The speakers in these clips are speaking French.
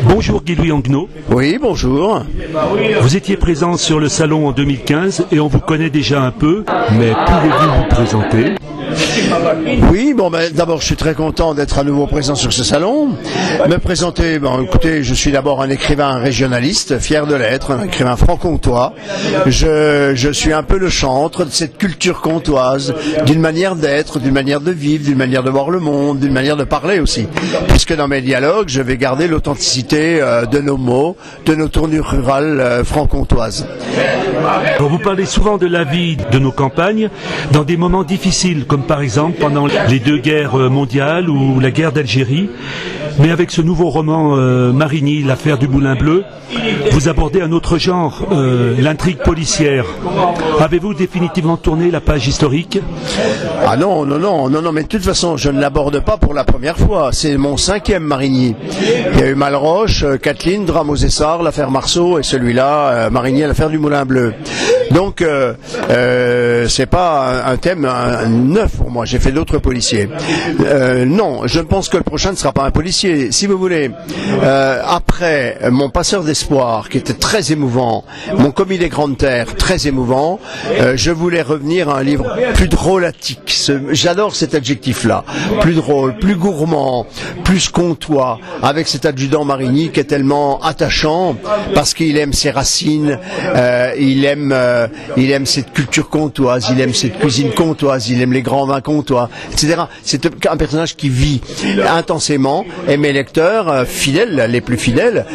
Bonjour Guy-Louis Anguenot. Oui, bonjour. Vous étiez présent sur le salon en 2015 et on vous connaît déjà un peu, mais pouvez-vous vous présenter? Oui, bon, d'abord, je suis très content d'être à nouveau présent sur ce salon. Me présenter, écoutez, je suis d'abord un écrivain régionaliste, fier de l'être, un écrivain franc-comtois. Je suis un peu le chantre de cette culture comtoise, d'une manière d'être, d'une manière de vivre, d'une manière de voir le monde, d'une manière de parler aussi. Puisque dans mes dialogues, je vais garder l'authenticité de nos mots, de nos tournures rurales franc-comtoises. Vous parlez souvent de la vie de nos campagnes dans des moments difficiles, comme par exemple pendant les deux guerres mondiales ou la guerre d'Algérie. Mais avec ce nouveau roman Marigny, l'affaire du Moulin Bleu, vous abordez un autre genre, l'intrigue policière. Avez-vous définitivement tourné la page historique? Ah non, mais de toute façon, je ne l'aborde pas pour la première fois. C'est mon 5e Marigny. Il y a eu Malroche, Kathleen, drame aux Essarts, l'affaire Marceau et celui-là, Marigny, l'affaire du Moulin Bleu. Donc, c'est pas un thème neuf pour moi. J'ai fait d'autres policiers. Non, je pense que le prochain ne sera pas un policier. Si vous voulez, après mon Passeur d'espoir, qui était très émouvant, mon Commis des Grandes Terres, très émouvant, je voulais revenir à un livre plus drôlatique. J'adore cet adjectif-là. Plus drôle, plus gourmand, plus comtois, avec cet adjudant Marigny qui est tellement attachant, parce qu'il aime ses racines, il aime cette culture comtoise, il aime cette cuisine comtoise, il aime les grands vins comtois, etc. C'est un personnage qui vit intensément, et mes lecteurs fidèles, les plus fidèles,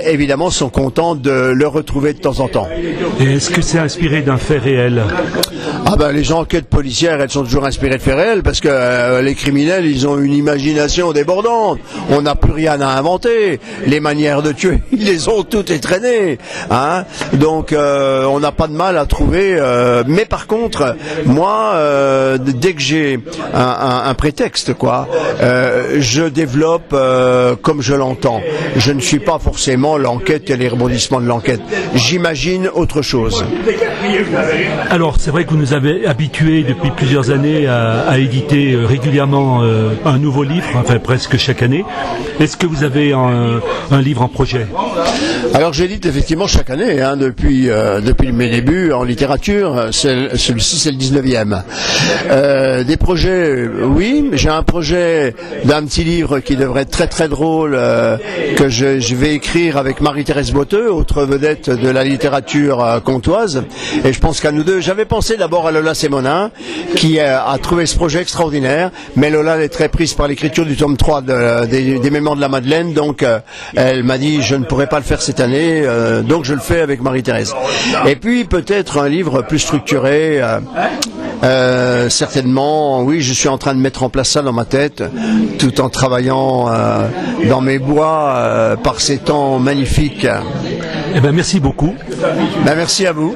évidemment sont contents de le retrouver de temps en temps. Et est-ce que c'est inspiré d'un fait réel? Ah ben, les enquêtes policières, elles sont toujours inspirées de faits réels, parce que les criminels, ils ont une imagination débordante. On n'a plus rien à inventer. Les manières de tuer, ils les ont toutes étraînées. Hein. Donc, on n'a pas de mal à trouver. Mais par contre, moi, dès que j'ai un prétexte, quoi, je développe comme je l'entends. Je ne suis pas forcément l'enquête et les rebondissements de l'enquête. J'imagine autre chose. Alors, c'est vrai que vous nous avez habitués depuis plusieurs années à éditer régulièrement un nouveau livre, enfin presque chaque année. Est-ce que vous avez un livre en projet? Alors j'édite effectivement chaque année, hein, depuis mes débuts en littérature. Celui-ci c'est le 19e. Des projets, oui, j'ai un projet d'un petit livre qui devrait être très très drôle, que je vais écrire avec Marie-Thérèse Botteux, autre vedette de la littérature comtoise. Et je pense qu'à nous deux, j'avais pensé d'abord à Lola Sémonin, qui a trouvé ce projet extraordinaire, mais Lola est très prise par l'écriture du tome 3 des Mémoires de la Madeleine, donc elle m'a dit je ne pourrais pas le faire cette année, donc je le fais avec Marie-Thérèse. Et puis peut-être un livre plus structuré, certainement, oui, je suis en train de mettre en place ça dans ma tête, tout en travaillant dans mes bois par ces temps magnifiques. Eh ben, merci beaucoup. Ben, merci à vous.